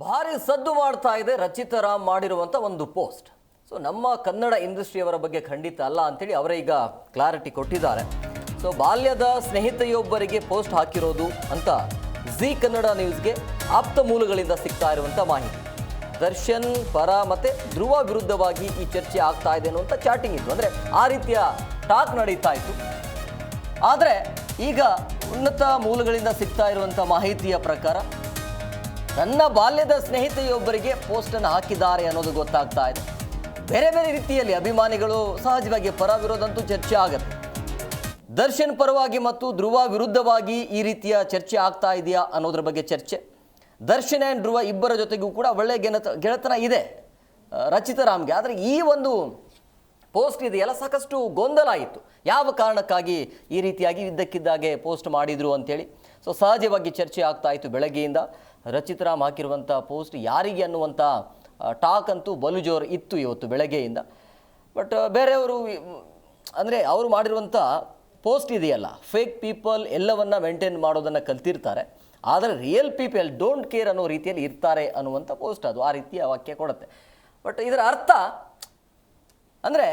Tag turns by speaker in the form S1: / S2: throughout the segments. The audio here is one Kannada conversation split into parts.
S1: ಭಾರಿ ಸದ್ದು ಮಾಡ್ತಾ ಇದೆ ರಚಿತಾ ರಾಮ್ ಮಾಡಿರುವಂಥ ಒಂದು ಪೋಸ್ಟ್. ಸೊ ನಮ್ಮ ಕನ್ನಡ ಇಂಡಸ್ಟ್ರಿಯವರ ಬಗ್ಗೆ ಖಂಡಿತ ಅಲ್ಲ ಅಂತೇಳಿ ಅವರೇ ಈಗ ಕ್ಲಾರಿಟಿ ಕೊಟ್ಟಿದ್ದಾರೆ. ಸೊ ಬಾಲ್ಯದ ಸ್ನೇಹಿತೆಯೊಬ್ಬರಿಗೆ ಪೋಸ್ಟ್ ಹಾಕಿರೋದು ಅಂತ ಜಿ ಕನ್ನಡ ನ್ಯೂಸ್ಗೆ ಆಪ್ತ ಮೂಲಗಳಿಂದ ಸಿಗ್ತಾ ಇರುವಂಥ ಮಾಹಿತಿ. ದರ್ಶನ್ ಪರ ಮತ್ತು ಧ್ರುವ ವಿರುದ್ಧವಾಗಿ ಈ ಚರ್ಚೆ ಆಗ್ತಾ ಇದೆ ಅನ್ನುವಂಥ ಚಾಟಿಂಗ್ ಇತ್ತು, ಅಂದರೆ ಆ ರೀತಿಯ ಟಾಕ್ ನಡೀತಾ ಇತ್ತು. ಆದರೆ ಈಗ ಉನ್ನತ ಮೂಲಗಳಿಂದ ಸಿಗ್ತಾ ಇರುವಂಥ ಮಾಹಿತಿಯ ಪ್ರಕಾರ ತನ್ನ ಬಾಲ್ಯದ ಸ್ನೇಹಿತೆಯೊಬ್ಬರಿಗೆ ಪೋಸ್ಟನ್ನು ಹಾಕಿದ್ದಾರೆ ಅನ್ನೋದು ಗೊತ್ತಾಗ್ತಾ ಇದೆ. ಬೇರೆ ಬೇರೆ ರೀತಿಯಲ್ಲಿ ಅಭಿಮಾನಿಗಳು ಸಹಜವಾಗಿ ಪರ ವಿರೋಧಂತೂ ಚರ್ಚೆ ಆಗುತ್ತೆ. ದರ್ಶನ್ ಪರವಾಗಿ ಮತ್ತು ಧ್ರುವ ವಿರುದ್ಧವಾಗಿ ಈ ರೀತಿಯ ಚರ್ಚೆ ಆಗ್ತಾ ಇದೆಯಾ ಅನ್ನೋದ್ರ ಬಗ್ಗೆ ಚರ್ಚೆ. ದರ್ಶನ್ ಆ್ಯಂಡ್ ಧ್ರುವ ಇಬ್ಬರ ಜೊತೆಗೂ ಕೂಡ ಒಳ್ಳೆಯ ಗೆಳೆತನ ಇದೆ ರಚಿತಾ ರಾಮ್ಗೆ. ಆದರೆ ಈ ಒಂದು ಪೋಸ್ಟ್ ಇದೆಯಲ್ಲ ಸಾಕಷ್ಟು ಗೊಂದಲ ಆಯಿತು. ಯಾವ ಕಾರಣಕ್ಕಾಗಿ ಈ ರೀತಿಯಾಗಿ ಇದ್ದಕ್ಕಿದ್ದಾಗೆ ಪೋಸ್ಟ್ ಮಾಡಿದರು ಅಂತೇಳಿ. ಸೊ ಸಹಜವಾಗಿ ಚರ್ಚೆ ಆಗ್ತಾ ಇತ್ತು ಬೆಳಗ್ಗೆಯಿಂದ. ರಚಿತಾ ರಾಮ್ ಹಾಕಿರುವಂಥ ಪೋಸ್ಟ್ ಯಾರಿಗೆ ಅನ್ನುವಂಥ ಟಾಕ್ ಅಂತೂ ಬಲು ಜೋರು ಇತ್ತು ಇವತ್ತು ಬೆಳಗ್ಗೆಯಿಂದ. ಬಟ್ ಬೇರೆಯವರು ಅಂದರೆ ಅವರು ಮಾಡಿರುವಂಥ ಪೋಸ್ಟ್ ಇದೆಯಲ್ಲ, ಫೇಕ್ ಪೀಪಲ್ ಎಲ್ಲವನ್ನ ಮೇಂಟೈನ್ ಮಾಡೋದನ್ನು ಕಲ್ತಿರ್ತಾರೆ, ಆದರೆ ರಿಯಲ್ ಪೀಪಲ್ ಡೋಂಟ್ ಕೇರ್ ಅನ್ನೋ ರೀತಿಯಲ್ಲಿ ಇರ್ತಾರೆ ಅನ್ನುವಂಥ ಪೋಸ್ಟ್ ಅದು ಆ ರೀತಿಯ ವಾಕ್ಯ ಕೊಡುತ್ತೆ. ಬಟ್ ಇದರ ಅರ್ಥ ಅಂದರೆ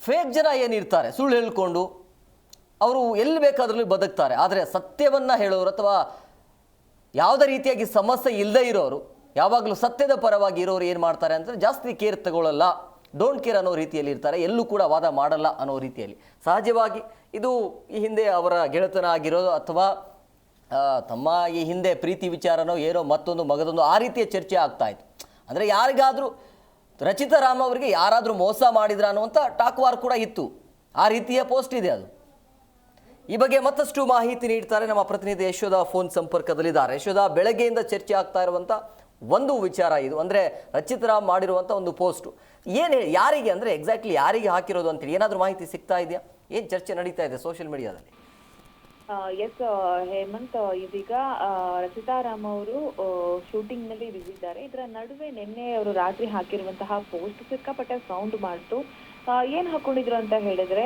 S1: ಫೇಕ್ ಜನ ಏನಿರ್ತಾರೆ ಸುಳ್ಳು ಹೇಳ್ಕೊಂಡು ಅವರು ಎಲ್ಲಿ ಬೇಕಾದ್ರೂ ಬದುಕ್ತಾರೆ, ಆದರೆ ಸತ್ಯವನ್ನು ಹೇಳೋರು ಅಥವಾ ಯಾವುದೇ ರೀತಿಯಾಗಿ ಸಮಸ್ಯೆ ಇಲ್ಲದೇ ಇರೋರು, ಯಾವಾಗಲೂ ಸತ್ಯದ ಪರವಾಗಿ ಇರೋರು ಏನು ಮಾಡ್ತಾರೆ ಅಂದರೆ ಜಾಸ್ತಿ ಕೇರ್ ತಗೊಳ್ಳಲ್ಲ, ಡೋಂಟ್ ಕೇರ್ ಅನ್ನೋ ರೀತಿಯಲ್ಲಿ ಇರ್ತಾರೆ, ಎಲ್ಲೂ ಕೂಡ ವಾದ ಮಾಡಲ್ಲ ಅನ್ನೋ ರೀತಿಯಲ್ಲಿ. ಸಹಜವಾಗಿ ಇದು ಈ ಹಿಂದೆ ಅವರ ಗೆಳೆತನ ಆಗಿರೋದು ಅಥವಾ ತಮ್ಮ ಈ ಹಿಂದೆ ಪ್ರೀತಿ ವಿಚಾರನೋ ಏನೋ ಮತ್ತೊಂದು ಮಗದೊಂದು ಆ ರೀತಿಯ ಚರ್ಚೆ ಆಗ್ತಾ ಇತ್ತು. ಅಂದರೆ ಯಾರಿಗಾದರೂ ರಚಿತಾ ರಾಮ್ ಅವರಿಗೆ ಯಾರಾದರೂ ಮೋಸ ಮಾಡಿದ್ರ ಅನ್ನುವಂಥ ಟಾಕ್ವಾರ್ ಕೂಡ ಇತ್ತು. ಆ ರೀತಿಯ ಪೋಸ್ಟ್ ಇದೆ ಅದು. ಈ ಬಗ್ಗೆ ಮತ್ತಷ್ಟು ಮಾಹಿತಿ ನೀಡ್ತಾರೆ ನಮ್ಮ ಪ್ರತಿನಿಧಿ ಯಶೋಧ ಫೋನ್ ಸಂಪರ್ಕದಲ್ಲಿದ್ದಾರೆ. ಯಶೋಧ, ಬೆಳಗ್ಗೆಯಿಂದ ಚರ್ಚೆ ಆಗ್ತಾ ಇರುವಂಥ ಒಂದು ವಿಚಾರ ಇದು, ಅಂದರೆ ರಚಿತಾ ರಾಮ್ ಮಾಡಿರುವಂಥ ಒಂದು ಪೋಸ್ಟು ಏನು ಯಾರಿಗೆ ಅಂದರೆ ಎಕ್ಸಾಕ್ಟ್ಲಿ ಯಾರಿಗೆ ಹಾಕಿರೋದು ಅಂತೇಳಿ ಏನಾದರೂ ಮಾಹಿತಿ ಸಿಗ್ತಾ ಇದೆಯಾ? ಏನು ಚರ್ಚೆ ನಡೀತಾ ಇದೆ ಸೋಷಿಯಲ್ ಮೀಡಿಯಾದಲ್ಲಿ?
S2: ಎಸ್ ಹೇಮಂತ್, ಇದೀಗ ರಚಿತಾ ರಾಮ್ ಅವರು ಶೂಟಿಂಗ್ ನಲ್ಲಿ ಬಿದ್ದಿದ್ದಾರೆ. ಇದರ ನಡುವೆ ನಿನ್ನೆ ಅವರು ರಾತ್ರಿ ಹಾಕಿರುವಂತಹ ಪೋಸ್ಟ್ ಸಿಕ್ಕಾಪಟ್ಟೆ ಸೌಂಡ್ ಮಾಡ್ತು. ಏನ್ ಹಾಕೊಂಡಿದ್ರು ಅಂತ ಹೇಳಿದ್ರೆ,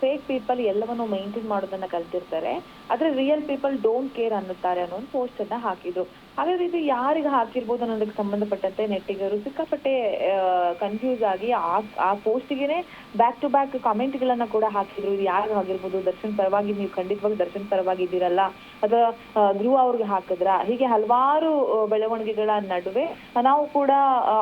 S2: ಫೇಕ್ ಪೀಪಲ್ ಎಲ್ಲವನ್ನು ಮೇಂಟೈನ್ ಮಾಡೋದನ್ನ ಕಲ್ತಿರ್ತಾರೆ, ಆದ್ರೆ ರಿಯಲ್ ಪೀಪಲ್ ಡೋಂಟ್ ಕೇರ್ ಅನ್ನುತ್ತಾರೆ ಅನ್ನೋ ಒಂದು ಪೋಸ್ಟ್ ಅನ್ನ ಹಾಕಿದ್ರು. ಹಾಗಾದ್ರೆ ಇದು ಯಾರಿಗೆ ಹಾಕಿರ್ಬೋದು ಅನ್ನೋದಕ್ಕೆ ಸಂಬಂಧಪಟ್ಟಂತೆ ನೆಟ್ಟಿಗರು ಸಿಕ್ಕಾಪಟ್ಟೆ ಕನ್ಫ್ಯೂಸ್ ಆಗಿ ಆ ಪೋಸ್ಟ್ಗೆನೆ ಬ್ಯಾಕ್ ಟು ಬ್ಯಾಕ್ ಕಮೆಂಟ್ ಗಳನ್ನ ಕೂಡ ಹಾಕಿದ್ರು. ಇದು ಯಾರಿಗೆ ಆಗಿರ್ಬೋದು, ದರ್ಶನ್ ಪರವಾಗಿ ನೀವು ಖಂಡಿತವಾಗಿ ದರ್ಶನ್ ಪರವಾಗಿ ಇದ್ದೀರಲ್ಲ, ಅಥವಾ ಧ್ರುವ ಅವ್ರಿಗೆ ಹಾಕಿದ್ರ, ಹೀಗೆ ಹಲವಾರು ಬೆಳವಣಿಗೆಗಳ ನಡುವೆ ನಾವು ಕೂಡ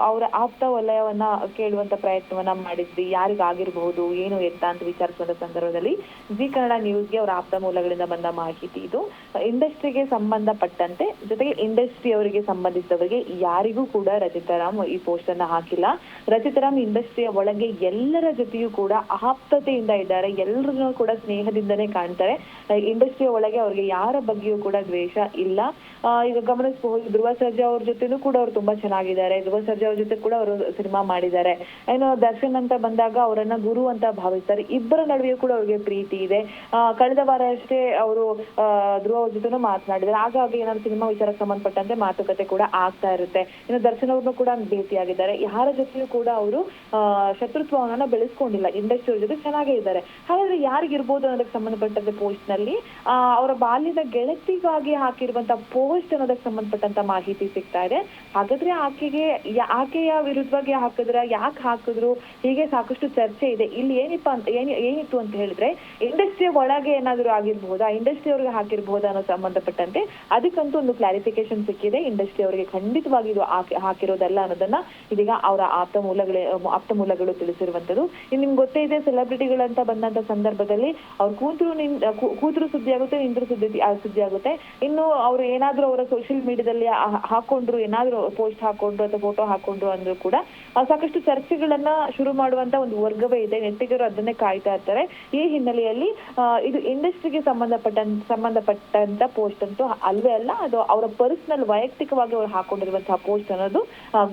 S2: ಅವರ ಆಪ್ತ ವಲಯವನ್ನ ಕೇಳುವಂತ ಪ್ರಯತ್ನವನ್ನ ಮಾಡಿದ್ವಿ. ಯಾರಿಗಾಗಿರ್ಬಹುದು ಏನು ಎತ್ತ ಅಂತ ವಿಚಾರಿಸುವಂತ ಸಂದರ್ಭದಲ್ಲಿ ಜಿ ಕನ್ನಡ ನ್ಯೂಸ್ಗೆ ಅವರ ಆಪ್ತ ಮೂಲಗಳಿಂದ ಬಂದ ಮಾಹಿತಿ ಇದು. ಇಂಡಸ್ಟ್ರಿಗೆ ಸಂಬಂಧಪಟ್ಟಂತೆ, ಜೊತೆಗೆ ಇಂಡಸ್ಟ್ರಿ ಅವರಿಗೆ ಸಂಬಂಧಿಸಿದವರಿಗೆ ಯಾರಿಗೂ ಕೂಡ ರಚಿತಾ ರಾಮ್ ಈ ಪೋಸ್ಟ್ ಅನ್ನ ಹಾಕಿಲ್ಲ. ರಚಿತಾ ರಾಮ್ ಇಂಡಸ್ಟ್ರಿಯ ಒಳಗೆ ಎಲ್ಲರ ಜೊತೆಯೂ ಕೂಡ ಆಪ್ತತೆಯಿಂದ ಇದ್ದಾರೆ, ಎಲ್ಲರನ್ನೂ ಕೂಡ ಸ್ನೇಹದಿಂದನೇ ಕಾಣ್ತಾರೆ. ಇಂಡಸ್ಟ್ರಿಯ ಒಳಗೆ ಅವ್ರಿಗೆ ಯಾರ ಬಗ್ಗೆಯೂ ಕೂಡ ದ್ವೇಷ ಇಲ್ಲ. ಈಗ ಗಮನಿಸಬಹುದು, ಧ್ರುವ ಸರ್ಜಾ ಅವ್ರ ಜೊತೆನೂ ಕೂಡ ಅವ್ರು ತುಂಬಾ ಚೆನ್ನಾಗಿದ್ದಾರೆ. ಧ್ರುವ ಸರ್ಜಾ ಅವ್ರ ಜೊತೆ ಕೂಡ ಅವರು ಸಿನಿಮಾ ಮಾಡಿದ್ದಾರೆ. ಏನು ದರ್ಶನ್ ಅಂತ ಬಂದಾಗ ಅವರನ್ನ ಗುರು ಅಂತ ಭಾವಿಸ್ತಾರೆ. ಇಬ್ಬರ ನಡುವೆಯೂ ಕೂಡ ಅವ್ರಿಗೆ ಪ್ರೀತಿ ಇದೆ. ಕಳೆದ ವಾರ ಅಷ್ಟೇ ಅವರು ಧ್ರುವ ಅವ್ರ ಜೊತೆನೂ ಮಾತನಾಡಿದ್ದಾರೆ. ಆಗಾಗ ಏನಾದ್ರು ಸಿನಿಮಾ ವಿಚಾರಕ್ಕೆ ಸಂಬಂಧಪಟ್ಟಂತೆ ಮಾತುಕತೆ ಕೂಡ ಆಗ್ತಾ ಇರುತ್ತೆ. ಇನ್ನು ದರ್ಶನ್ ಅವ್ರನ್ನು ಕೂಡ ಭೇಟಿಯಾಗಿದ್ದಾರೆ. ಯಾರ ಜೊತೆಯೂ ಕೂಡ ಅವರು ಶತ್ರುತ್ವವನ್ನ ಬೆಳೆಸ್ಕೊಂಡಿಲ್ಲ, ಇಂಡಸ್ಟ್ರಿ ಅವ್ರ ಜೊತೆ ಚೆನ್ನಾಗೇ ಇದ್ದಾರೆ. ಹಾಗಾದ್ರೆ ಯಾರಿಗಿರ್ಬೋದು ಅನ್ನೋದಕ್ಕೆ ಸಂಬಂಧಪಟ್ಟಂತೆ ಪೋಸ್ಟ್ ನಲ್ಲಿ ಅವರ ಬಾಲ್ಯದ ಗೆಳತಿಗಾಗಿ ಹಾಕಿರುವಂತ ಪೋಸ್ಟ್ ಅನ್ನೋದಕ್ಕೆ ಸಂಬಂಧಪಟ್ಟಂತ ಮಾಹಿತಿ ಸಿಗ್ತಾ ಇದೆ. ಹಾಗಾದ್ರೆ ಆಕೆಯ ವಿರುದ್ಧವಾಗಿ ಹಾಕಿದ್ರ, ಯಾಕೆ ಹಾಕಿದ್ರು, ಹೀಗೆ ಸಾಕಷ್ಟು ಚರ್ಚೆ ಇದೆ. ಇಲ್ಲಿ ಏನಿತ್ತು ಅಂತ ಹೇಳಿದ್ರೆ, ಇಂಡಸ್ಟ್ರಿಯ ಒಳಗೆ ಏನಾದ್ರು ಆಗಿರ್ಬಹುದಾ, ಇಂಡಸ್ಟ್ರಿ ಅವ್ರಿಗೆ ಹಾಕಿರ್ಬಹುದಾ ಅನ್ನೋ ಸಂಬಂಧಪಟ್ಟಂತೆ ಅದಕ್ಕಂತೂ ಒಂದು ಕ್ಲಾರಿಫಿಕೇಶನ್ ಸಿಕ್ಕಿದೆ. ಇಂಡಸ್ಟ್ರಿ ಅವರಿಗೆ ಖಂಡಿತವಾಗಿ ಇದು ಹಾಕಿರೋದಲ್ಲ ಅನ್ನೋದನ್ನ ಇದೀಗ ಅವರ ಆಪ್ತ ಮೂಲಗಳು ತಿಳಿಸಿರುವಂತದ್ದು. ಇನ್ನು ನಿಮ್ಗೆ ಗೊತ್ತೇ ಇದೆ, ಸೆಲೆಬ್ರಿಟಿಗಳಂತ ಬಂದಂತ ಸಂದರ್ಭದಲ್ಲಿ ಅವ್ರು ಕೂತರು ಸುದ್ದಿ ಆಗುತ್ತೆ, ನಿಂತರು ಸುದ್ದಿ ಆಗುತ್ತೆ. ಇನ್ನು ಅವ್ರು ಏನಾದ್ರು ಅವರ ಸೋಷಿಯಲ್ ಮೀಡಿಯಾದಲ್ಲಿ ಹಾಕೊಂಡ್ರು, ಏನಾದ್ರು ಪೋಸ್ಟ್ ಹಾಕೊಂಡ್ರು ಅಥವಾ ಫೋಟೋ ಹಾಕೊಂಡ್ರು ಅಂದ್ರೂ ಕೂಡ ಸಾಕಷ್ಟು ಚರ್ಚೆಗಳನ್ನ ಶುರು ಮಾಡುವಂತ ಒಂದು ವರ್ಗವೇ ಇದೆ. ನೆಟ್ಟಿಗರು ಅದನ್ನೇ ಕಾಯ್ತಾ ಇರ್ತಾರೆ. ಈ ಹಿನ್ನೆಲೆಯಲ್ಲಿ ಇದು ಇಂಡಸ್ಟ್ರಿಗೆ ಸಂಬಂಧಪಟ್ಟಂತ ಪೋಸ್ಟ್ ಅಂತೂ ಅಲ್ವೇ ಅಲ್ಲ, ಅದು ಅವರ ಪರ್ಸನಲ್ ವೈಯಕ್ತಿಕವಾಗಿ ಅವ್ರು ಹಾಕೊಂಡಿರುವಂತಹ ಪೋಸ್ಟ್ ಅನ್ನೋದು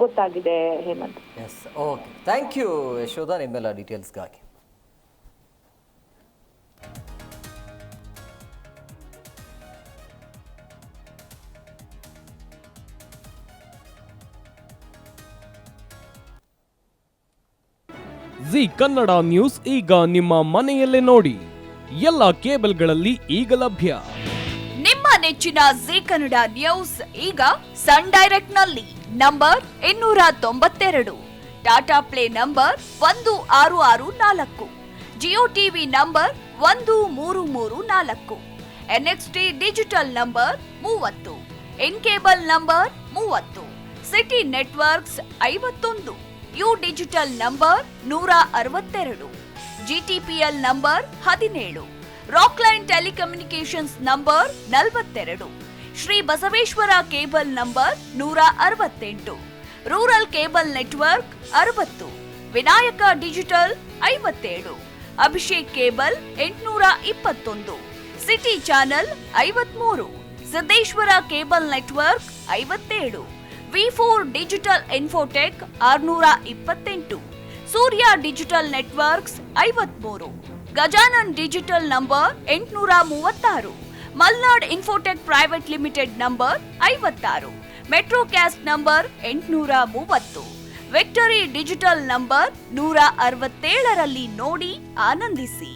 S2: ಗೊತ್ತಾಗಿದೆ Hemanth.
S1: Yes, okay, thank you Yashoda ನಿಮ್ಮೆಲ್ಲ ಡೀಟೇಲ್ಸ್ಗಾಗಿ.
S3: ಜಿ ಕನ್ನಡ ನ್ಯೂಸ್ ಈಗ ನಿಮ್ಮ ಮನೆಯಲ್ಲೇ ನೋಡಿ. ಎಲ್ಲ ಕೇಬಲ್ಗಳಲ್ಲಿ ಈಗ ಲಭ್ಯ.
S4: ನಿಮ್ಮ ನೆಚ್ಚಿನ ಜೀ ಕನ್ನಡ ನ್ಯೂಸ್ ಈಗ ಸನ್ ಡೈರೆಕ್ಟ್ ನಲ್ಲಿ number 292, Tata play number 1664, Jio TV number 1334, NXT digital number 30, in cable number 30, city networks 51, U digital number 162, GTPL number 17, Rockline telecommunications number 42, Shri Basaveshwara cable number 168, rural cable network 60, Vinayaka digital 57, Abhishek cable 821, city channel 53, Siddeshwara cable network 57, V4 digital Infotech 628, Surya digital networks 53, Gajanan digital number 836, Malnad infotech private limited number 56, Metrocast number 830, Victory digital number 167ರಲ್ಲಿ ನೋಡಿ ಆನಂದಿಸಿ.